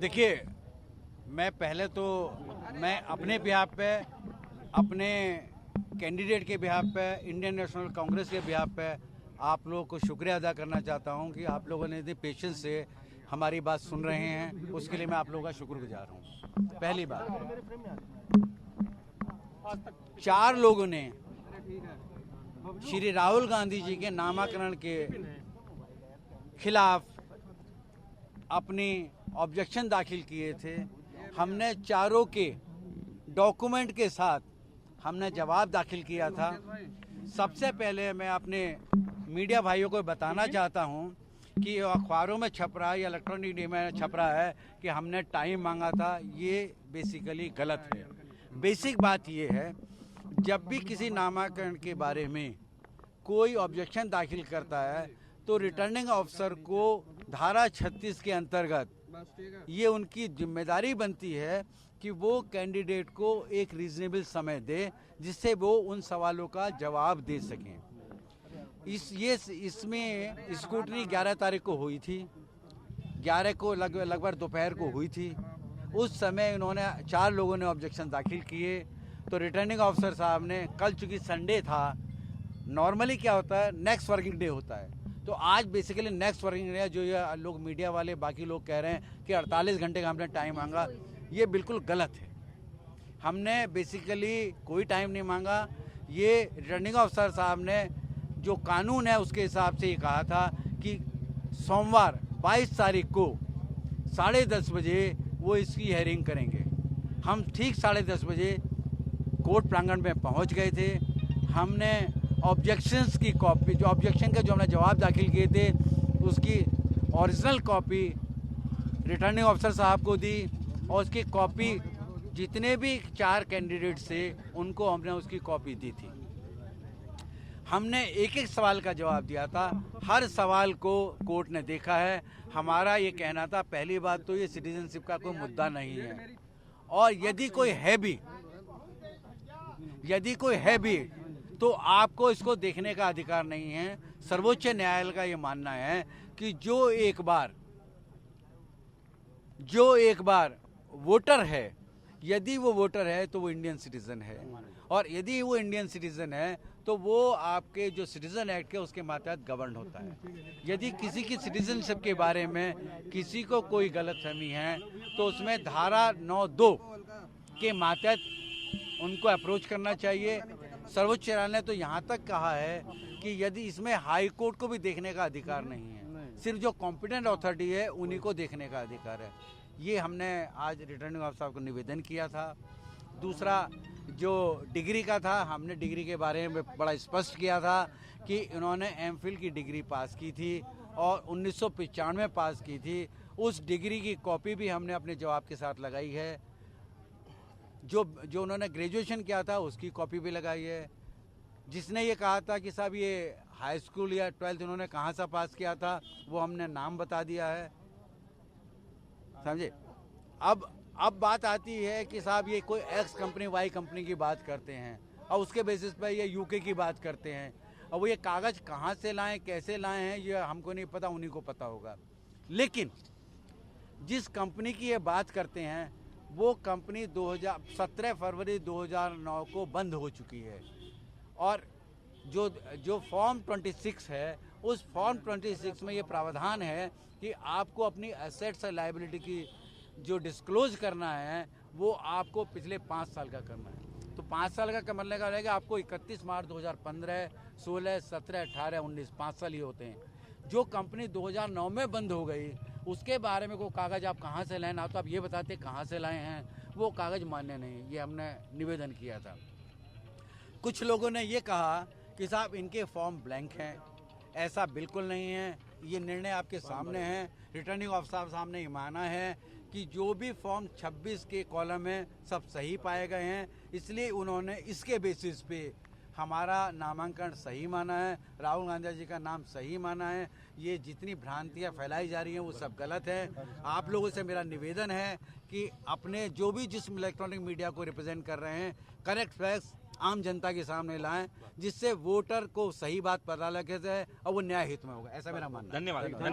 देखिए, मैं पहले तो मैं अपने बिहाफ पे, अपने कैंडिडेट के बिहाफ पे, इंडियन नेशनल कांग्रेस के बिहाफ पे आप लोगों को शुक्रिया अदा करना चाहता हूं कि आप लोगों ने इतने पेशेंस से हमारी बात सुन रहे हैं। उसके लिए मैं आप लोगों का शुक्रगुजार हूं। पहली बात, 4 लोगों ने श्री राहुल गांधी जी के नामांकन के खिलाफ अपनी ऑब्जेक्शन दाखिल किए थे। हमने चारों के डॉक्यूमेंट के साथ हमने जवाब दाखिल किया था। सबसे पहले मैं अपने मीडिया भाइयों को बताना चाहता हूं कि अखबारों में छप रहा है या इलेक्ट्रॉनिक मीडिया में छप रहा है कि हमने टाइम मांगा था, ये बेसिकली गलत है। बेसिक बात ये है, जब भी किसी नामांकन के बारे में कोई ऑब्जेक्शन दाखिल करता है तो रिटर्निंग ऑफिसर को धारा 36 के अंतर्गत ये उनकी जिम्मेदारी बनती है कि वो कैंडिडेट को एक रीजनेबल समय दे जिससे वो उन सवालों का जवाब दे सकें। इसमें स्क्रूटनी 11 तारीख को हुई थी, 11 को लगभग दोपहर को हुई थी। उस समय इन्होंने 4 लोगों ने ऑब्जेक्शन दाखिल किए तो रिटर्निंग ऑफिसर साहब ने, कल चूँकि संडे था, नॉर्मली क्या होता है नेक्स्ट वर्किंग डे होता है, तो आज बेसिकली नेक्स्ट वर्किंग डे, जो ये लोग मीडिया वाले बाकी लोग कह रहे हैं कि 48 घंटे का हमने टाइम मांगा, ये बिल्कुल गलत है। हमने बेसिकली कोई टाइम नहीं मांगा। ये रिटर्निंग ऑफिसर साहब ने जो कानून है उसके हिसाब से ये कहा था कि सोमवार 22 तारीख को 10:30 बजे वो इसकी हेयरिंग करेंगे। हम ठीक 10:30 बजे कोर्ट प्रांगण में पहुंच गए थे। हमने ऑब्जेक्शंस की कॉपी, जो ऑब्जेक्शन के जो हमने जवाब दाखिल किए थे, उसकी ओरिजिनल कॉपी रिटर्निंग ऑफिसर साहब को दी और उसकी कॉपी जितने भी 4 कैंडिडेट्स थे उनको हमने उसकी कॉपी दी थी। हमने एक एक सवाल का जवाब दिया था। हर सवाल को कोर्ट ने देखा है। हमारा ये कहना था, पहली बात तो ये सिटीजनशिप का कोई मुद्दा नहीं है, और यदि कोई है भी तो आपको इसको देखने का अधिकार नहीं है। सर्वोच्च न्यायालय का ये मानना है कि जो एक बार वोटर है, यदि वो वोटर है तो वो इंडियन सिटीजन है, और यदि वो इंडियन सिटीजन है तो वो आपके जो सिटीजन एक्ट है उसके मातहत गवर्न होता है। यदि किसी की सिटीजनशिप के बारे में किसी को कोई गलतफहमी है तो उसमें धारा 9(2) के मातहत उनको अप्रोच करना चाहिए। सर्वोच्च न्यायालय ने तो यहाँ तक कहा है कि यदि इसमें हाई कोर्ट को भी देखने का अधिकार नहीं है, सिर्फ जो कॉम्पिटेंट अथॉरिटी है उन्हीं को देखने का अधिकार है। ये हमने आज रिटर्निंग ऑफिसर साहब को निवेदन किया था। दूसरा, जो डिग्री का था, हमने डिग्री के बारे में बड़ा स्पष्ट किया था कि इन्होंने एमफिल की डिग्री पास की थी और 1995 में पास की थी। उस डिग्री की कॉपी भी हमने अपने जवाब के साथ लगाई है। जो उन्होंने ग्रेजुएशन किया था उसकी कॉपी भी लगाई है। जिसने ये कहा था कि साहब ये हाई स्कूल या 12th इन्होंने कहाँ से पास किया था, वो हमने नाम बता दिया है, समझे। अब बात आती है कि साहब ये कोई एक्स कंपनी वाई कंपनी की बात करते हैं और उसके बेसिस पर ये यूके की बात करते हैं, और वो ये कागज़ कहाँ से लाएं, कैसे लाए हैं, ये हमको नहीं पता, उन्हीं को पता होगा। लेकिन जिस कंपनी की ये बात करते हैं वो कंपनी 17 फरवरी 2009 को बंद हो चुकी है, और जो फॉर्म 26 है, उस फॉर्म 26 में ये प्रावधान है कि आपको अपनी एसेट्स और लायबिलिटी की जो डिस्क्लोज करना है वो आपको पिछले 5 साल का करना है। तो 5 साल का करने का रहेगा आपको 31 मार्च 2015, 16, 17, 18, 19, 5 साल ही होते हैं। जो कंपनी 2009 में बंद हो गई उसके बारे में कोई कागज़ आप कहाँ से लाए, ना तो आप ये बताते कहाँ से लाए हैं, वो कागज़ मान्य नहीं। ये हमने निवेदन किया था। कुछ लोगों ने ये कहा कि साहब इनके फॉर्म ब्लैंक हैं। ऐसा बिल्कुल नहीं है। ये निर्णय आपके सामने है। रिटर्निंग ऑफिसर साहब ने माना है कि जो भी फॉर्म 26 के कॉलम हैं सब सही पाए गए हैं, इसलिए उन्होंने इसके बेसिस पे हमारा नामांकन सही माना है, राहुल गांधी जी का नाम सही माना है। ये जितनी भ्रांतियां फैलाई जा रही हैं वो सब गलत है। आप लोगों से मेरा निवेदन है कि अपने जो भी जिस इलेक्ट्रॉनिक मीडिया को रिप्रेजेंट कर रहे हैं, करेक्ट फैक्ट्स आम जनता के सामने लाएं, जिससे वोटर को सही बात पता लगे और वो न्याय हित में होगा। ऐसा मेरा मानना है। धन्यवाद।